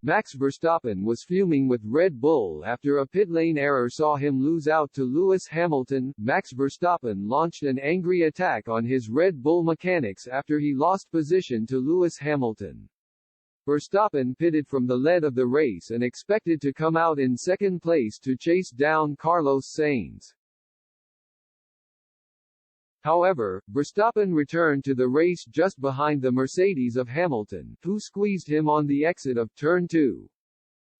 Max Verstappen was fuming with Red Bull after a pit lane error saw him lose out to Lewis Hamilton. Max Verstappen launched an angry attack on his Red Bull mechanics after he lost position to Lewis Hamilton. Verstappen pitted from the lead of the race and expected to come out in second place to chase down Carlos Sainz. However, Verstappen returned to the race just behind the Mercedes of Hamilton, who squeezed him on the exit of Turn 2.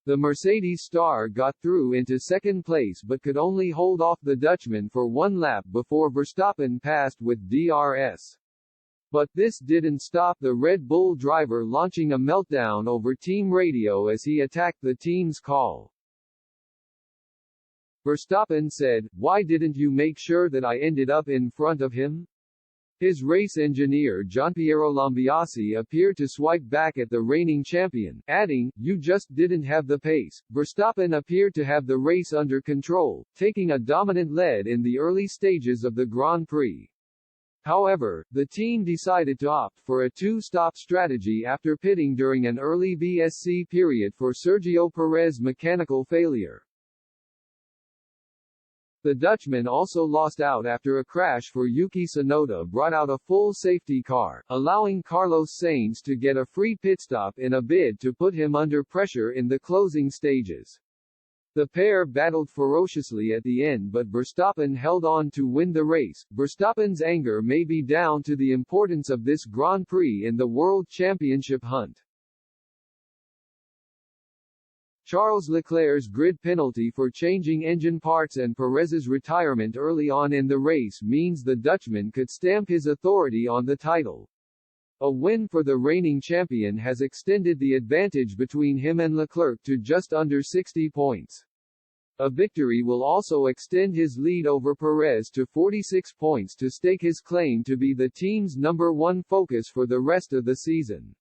The Mercedes star got through into second place but could only hold off the Dutchman for one lap before Verstappen passed with DRS. But this didn't stop the Red Bull driver launching a meltdown over team radio as he attacked the team's call. Verstappen said, "Why didn't you make sure that I ended up in front of him?" His race engineer Gianpiero Lambiase appeared to swipe back at the reigning champion, adding, "You just didn't have the pace." Verstappen appeared to have the race under control, taking a dominant lead in the early stages of the Grand Prix. However, the team decided to opt for a two-stop strategy after pitting during an early VSC period for Sergio Perez's mechanical failure. The Dutchman also lost out after a crash for Yuki Tsunoda brought out a full safety car, allowing Carlos Sainz to get a free pit stop in a bid to put him under pressure in the closing stages. The pair battled ferociously at the end but Verstappen held on to win the race. Verstappen's anger may be down to the importance of this Grand Prix in the World Championship hunt. Charles Leclerc's grid penalty for changing engine parts and Perez's retirement early on in the race means the Dutchman could stamp his authority on the title. A win for the reigning champion has extended the advantage between him and Leclerc to just under 60 points. A victory will also extend his lead over Perez to 46 points to stake his claim to be the team's number one focus for the rest of the season.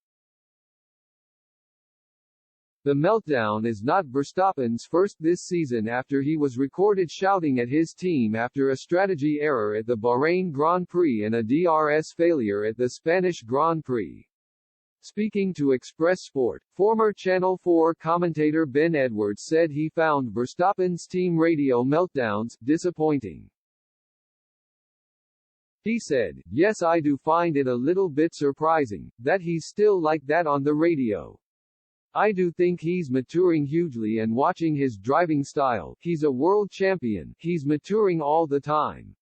The meltdown is not Verstappen's first this season after he was recorded shouting at his team after a strategy error at the Bahrain Grand Prix and a DRS failure at the Spanish Grand Prix. Speaking to Express Sport, former Channel 4 commentator Ben Edwards said he found Verstappen's team radio meltdowns disappointing. He said, "Yes, I do find it a little bit surprising that he's still like that on the radio. I do think he's maturing hugely and watching his driving style, he's a world champion, he's maturing all the time.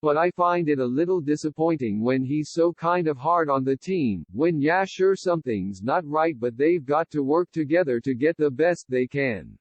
But I find it a little disappointing when he's so kind of hard on the team, when yeah sure something's not right but they've got to work together to get the best they can."